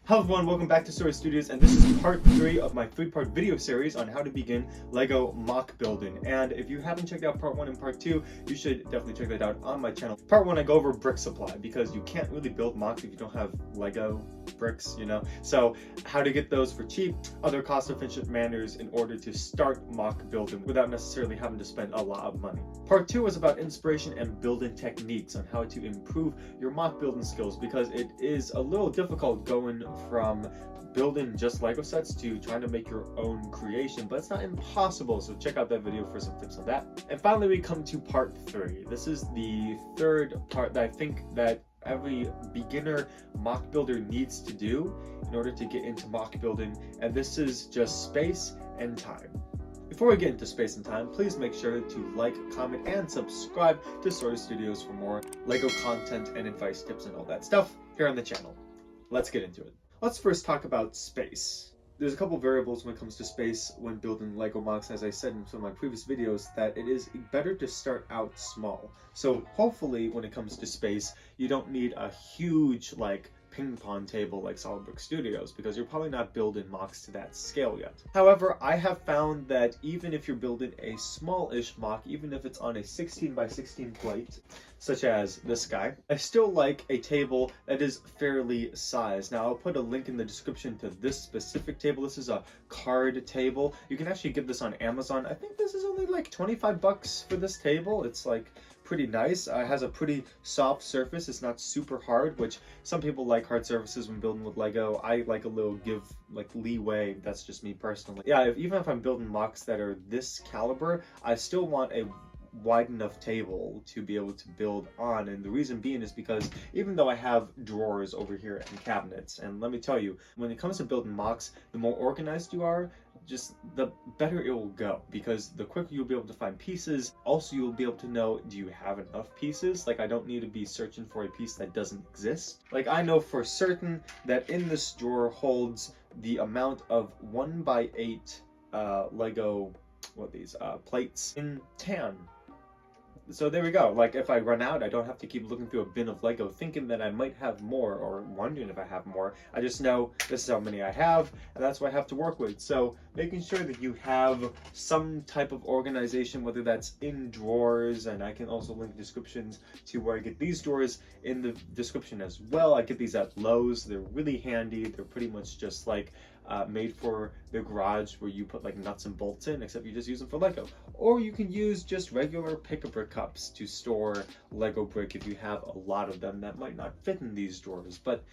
Hello everyone, welcome back to Story Studios, and this is part 3 of my 3-part video series on how to begin LEGO MOC building. And if you haven't checked out part 1 and part 2, you should definitely check that out on my channel. Part 1 I go over brick supply, because you can't really build MOCs if you don't have LEGO bricks, you know? So how to get those for cheap, other cost-efficient manners in order to start MOC building without necessarily having to spend a lot of money. Part 2 is about inspiration and building techniques on how to improve your MOC building skills, because it is a little difficult going from building just LEGO sets to trying to make your own creation, but it's not impossible, so check out that video for some tips on that. And finally we come to part 3. This is the third part that I think that every beginner MOC builder needs to do in order to get into MOC building, and this is just space and time. Before we get into space and time, please make sure to like, comment, and subscribe to Story Studios for more LEGO content and advice, tips, and all that stuff here on the channel. Let's get into it. Let's first talk about space. There's a couple variables when it comes to space when building LEGO MOCs, as I said in some of my previous videos, that it is better to start out small. So hopefully when it comes to space, you don't need a huge ping pong table like SolidWorks Studios, because you're probably not building MOCs to that scale yet. However, I have found that even if you're building a small-ish MOC, even if it's on a 16 by 16 plate, such as this guy, I still like a table that is fairly sized. Now I'll put a link in the description to this specific table. This is a card table. You can actually get this on Amazon. I think this is only like 25 bucks for this table. It's pretty nice. It has a pretty soft surface. It's not super hard, which some people like hard surfaces when building with LEGO. I like a little leeway. That's just me personally. Yeah, even if I'm building MOCs that are this caliber, I still want a wide enough table to be able to build on, and the reason being is because even though I have drawers over here and cabinets, and let me tell you, when it comes to building MOCs, the more organized you are, just the better it will go, because the quicker you'll be able to find pieces. Also, you'll be able to know, do you have enough pieces? I don't need to be searching for a piece that doesn't exist. I know for certain that in this drawer holds the amount of 1x8 LEGO plates in tan. So there we go. If I run out, I don't have to keep looking through a bin of LEGO thinking that I might have more, or wondering if I have more. I just know this is how many I have, and that's what I have to work with. So making sure that you have some type of organization, whether that's in drawers, and I can also link descriptions to where I get these drawers in the description as well. I get these at Lowe's. They're really handy. They're pretty much just made for the garage, where you put nuts and bolts in, except you just use them for LEGO. Or you can use just regular pick-a-brick cups to store LEGO brick if you have a lot of them that might not fit in these drawers. But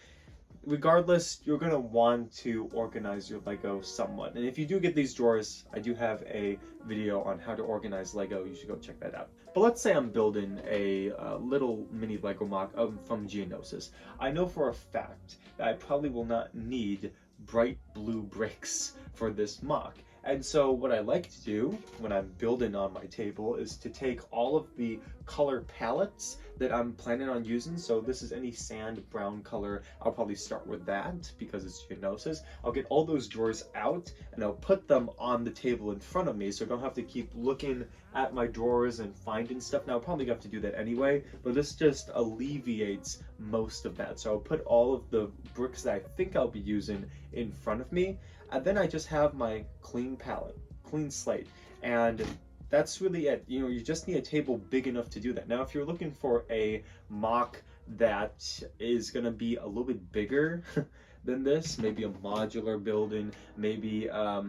regardless, you're going to want to organize your LEGO somewhat. And if you do get these drawers, I do have a video on how to organize LEGO. You should go check that out. But let's say I'm building a little mini LEGO MOC from Geonosis. I know for a fact that I probably will not need bright blue bricks for this MOC. And so what I like to do when I'm building on my table is to take all of the color palettes that I'm planning on using. So this is any sand brown color. I'll probably start with that because it's Geonosis. I'll get all those drawers out and I'll put them on the table in front of me, so I don't have to keep looking at my drawers and finding stuff. Now I'll probably have to do that anyway, but this just alleviates most of that. So I'll put all of the bricks that I think I'll be using in front of me, and then I just have my clean palette, clean slate, and that's really it. You just need a table big enough to do that. Now, if you're looking for a MOC that is going to be a little bit bigger than this, maybe a modular building, maybe a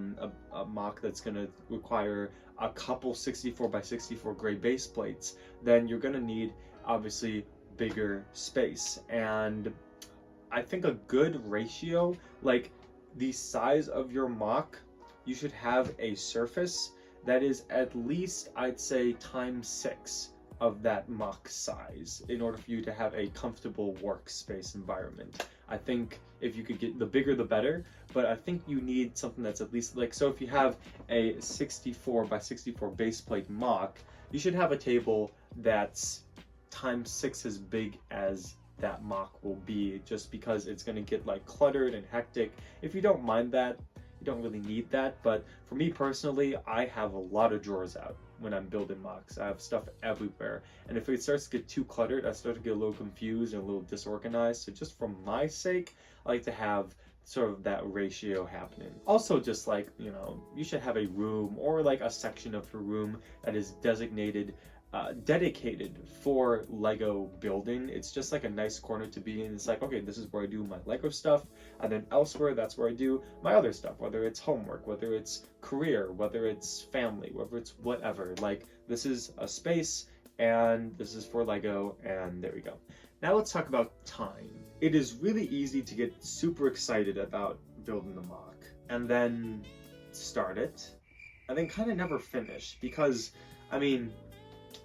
MOC that's going to require a couple 64 by 64 gray base plates, then you're going to need obviously bigger space. And I think a good ratio, the size of your MOC, you should have a surface that is at least, I'd say, ×6 of that MOC size in order for you to have a comfortable workspace environment. I think if you could get the bigger the better, but I think you need something that's at least so if you have a 64 by 64 base plate MOC, you should have a table that's ×6 as big as that MOC will be, just because it's going to get cluttered and hectic. If you don't mind that, you don't really need that. But for me personally, I have a lot of drawers out when I'm building MOCs. I have stuff everywhere, and if it starts to get too cluttered, I start to get a little confused and a little disorganized. So just for my sake, I like to have sort of that ratio happening. Also, just like, you know, you should have a room or like a section of your room that is dedicated for Lego building. It's just like a nice corner to be in. It's like, okay, this is where I do my Lego stuff, and then elsewhere, that's where I do my other stuff, whether it's homework, whether it's career, whether it's family, whether it's whatever. Like, this is a space, and this is for Lego, and there we go. Now let's talk about time. It is really easy to get super excited about building the MOC, and then start it, and then kind of never finish, because, I mean,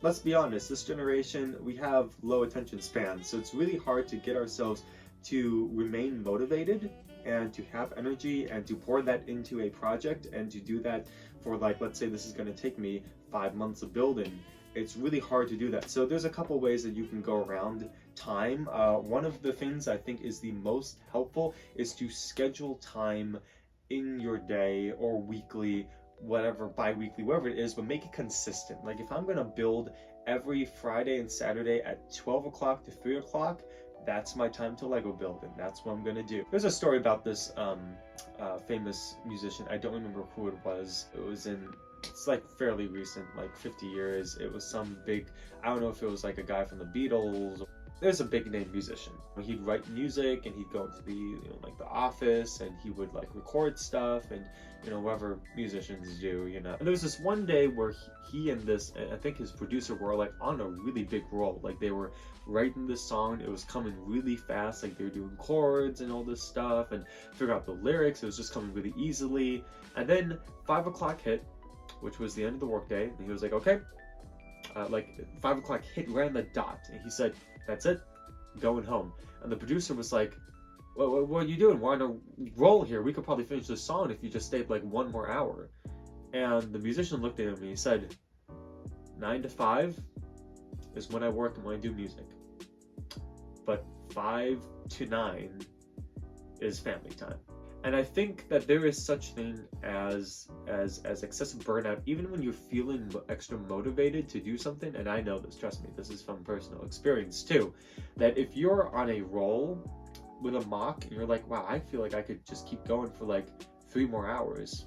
let's be honest, this generation, we have low attention spans, so it's really hard to get ourselves to remain motivated and to have energy and to pour that into a project and to do that for, like, let's say this is going to take me 5 months of building. It's really hard to do that. So there's a couple ways that you can go around time. One of the things I think is the most helpful is to schedule time in your day or weekly, whatever, bi-weekly, whatever it is, but make it consistent. Like, if I'm gonna build every Friday and Saturday at 12 o'clock to 3 o'clock, that's my time to Lego build, and that's what I'm gonna do. There's a story about this famous musician. I don't remember who it was. It's like fairly recent, like 50 years. It was some big, I don't know if it was like a guy from the Beatles. There's a big name musician. He'd write music, and he'd go to the, you know, like the office, and he would like record stuff, and, you know, whatever musicians do, you know. And there was this one day where he and this, I think his producer, were like on a really big roll. Like, they were writing this song, it was coming really fast, like they were doing chords and all this stuff, and figure out the lyrics. It was just coming really easily. And then 5 o'clock hit, which was the end of the workday, and he was like, okay, like 5 o'clock hit right on the dot, and he said, that's it, going home. And the producer was like, what are you doing? We're on a roll here. We could probably finish this song if you just stayed like 1 more hour. And the musician looked at him and he said, 9 to 5 is when I work and when I do music, but 5 to 9 is family time. And I think that there is such thing as excessive burnout, even when you're feeling extra motivated to do something. And I know this, trust me, this is from personal experience too, that if you're on a roll with a MOC and you're like, wow, I feel like I could just keep going for like 3 more hours.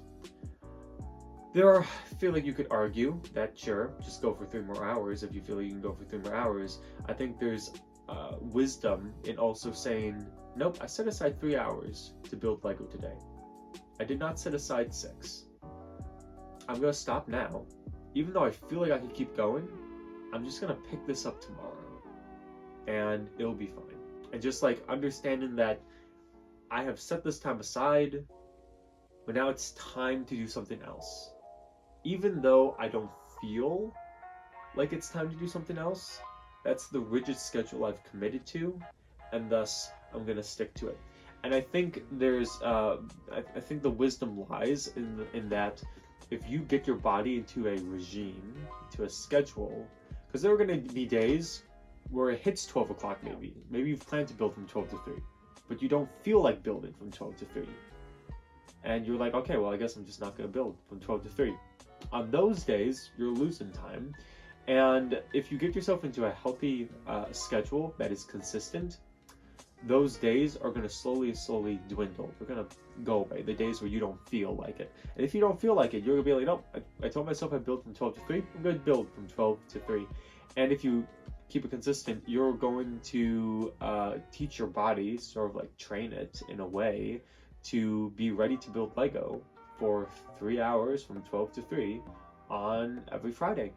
I feel like you could argue that, sure, just go for 3 more hours if you feel like you can go for 3 more hours. I think there's wisdom in also saying, nope, I set aside 3 hours to build Lego today. I did not set aside 6. I'm gonna stop now. Even though I feel like I could keep going, I'm just gonna pick this up tomorrow, and it'll be fine. And just like understanding that I have set this time aside, but now it's time to do something else. Even though I don't feel like it's time to do something else, that's the rigid schedule I've committed to, and thus I'm gonna stick to it. And I think there's, I think the wisdom lies in that if you get your body into a regime, into a schedule, because there are gonna be days where it hits 12 o'clock maybe you've planned to build from 12 to 3, but you don't feel like building from 12 to 3. And you're like, okay, well, I guess I'm just not gonna build from 12 to 3. On those days, you're losing time. And if you get yourself into a healthy schedule that is consistent, those days are going to slowly dwindle. They're going to go away, the days where you don't feel like it. And if you don't feel like it, you're going to be like, no, I told myself I'd build from 12 to 3, I'm going to build from 12 to 3. And if you keep it consistent, you're going to teach your body, sort of like train it in a way, to be ready to build Lego for 3 hours from 12 to 3 on every Friday.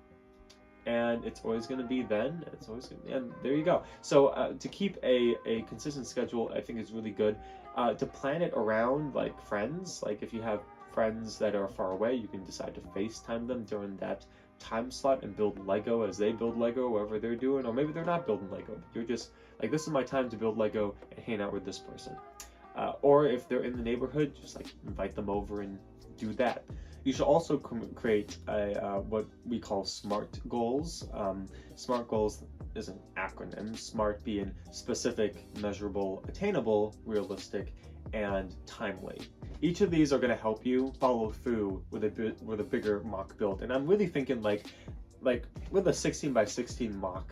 And it's always going to be then, it's always going to be, and there you go. So to keep a consistent schedule, I think is really good. To plan it around like friends, like if you have friends that are far away, you can decide to FaceTime them during that time slot and build Lego as they build Lego, whatever they're doing. Or maybe they're not building Lego, but you're just like, this is my time to build Lego and hang out with this person. Or if they're in the neighborhood, just like invite them over and do that. You should also create what we call SMART goals. SMART goals is an acronym, SMART being specific, measurable, attainable, realistic, and timely. Each of these are going to help you follow through with a bigger MOC build. And I'm really thinking like with a 16 by 16 MOC,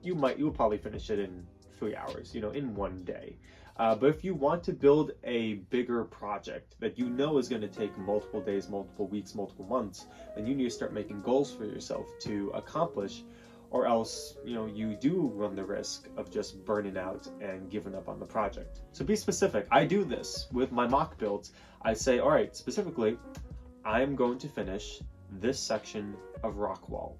you will probably finish it in 3 hours, in one day. But if you want to build a bigger project that you know is going to take multiple days, multiple weeks, multiple months, then you need to start making goals for yourself to accomplish, or else, you do run the risk of just burning out and giving up on the project. So be specific. I do this with my mock builds. I say, all right, specifically, I'm going to finish this section of rock wall.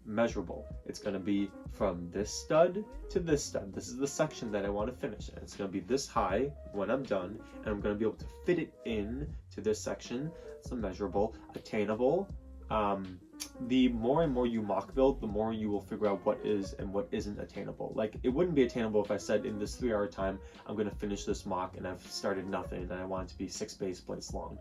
Measurable. It's going to be from this stud to this stud. This is the section that I want to finish, and it's going to be this high when I'm done, and I'm going to be able to fit it in to this section. So measurable, attainable. The more and more you mock build, the more you will figure out what is and what isn't attainable. Like, it wouldn't be attainable if I said in this 3-hour time I'm going to finish this mock and I've started nothing and I want it to be 6 base plates long.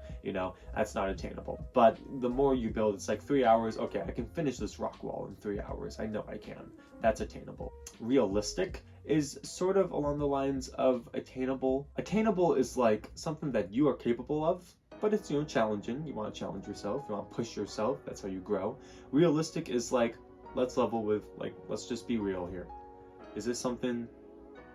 That's not attainable. But the more you build, it's like 3 hours. Okay, I can finish this rock wall in 3 hours. I know I can. That's attainable. Realistic is sort of along the lines of attainable. Attainable is like something that you are capable of, but it's, challenging. You want to challenge yourself. You want to push yourself. That's how you grow. Realistic is like, let's level with, let's just be real here. Is this something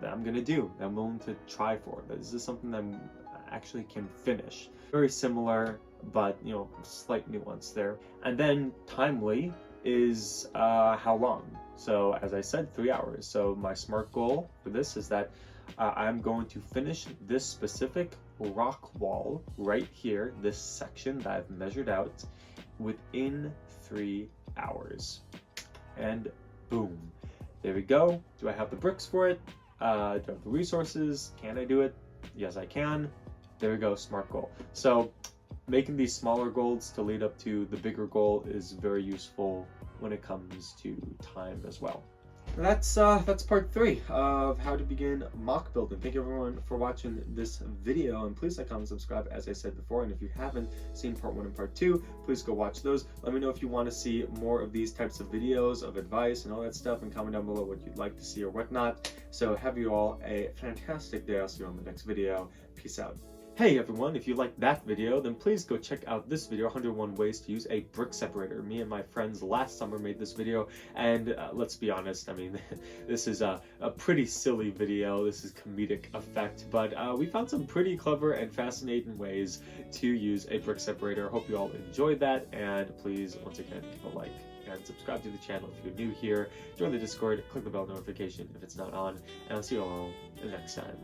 that I'm going to do, that I'm willing to try for? Is this something that I actually can finish? Very similar, but, slight nuance there. And then timely is how long. So as I said, 3 hours. So my SMART goal for this is that I'm going to finish this specific rock wall right here, this section that I've measured out, within 3 hours. And boom, there we go. Do I have the bricks for it? Do I have the resources? Can I do it? Yes, I can. There we go, SMART goal. So making these smaller goals to lead up to the bigger goal is very useful when it comes to time as well. That's part 3 of how to begin mock building. Thank you everyone for watching this video, and please like, comment, subscribe as I said before. And if you haven't seen part 1 and part 2, please go watch those. Let me know if you want to see more of these types of videos of advice and all that stuff, and comment down below what you'd like to see or whatnot. So have you all a fantastic day. I'll see you on the next video. Peace out. Hey everyone, if you liked that video, then please go check out this video, 101 ways to use a brick separator. Me and my friends last summer made this video, and let's be honest, I mean, this is a pretty silly video. This is comedic effect, but we found some pretty clever and fascinating ways to use a brick separator. Hope you all enjoyed that, and please, once again, give a like and subscribe to the channel if you're new here. Join the Discord, click the bell notification if it's not on, and I'll see you all next time.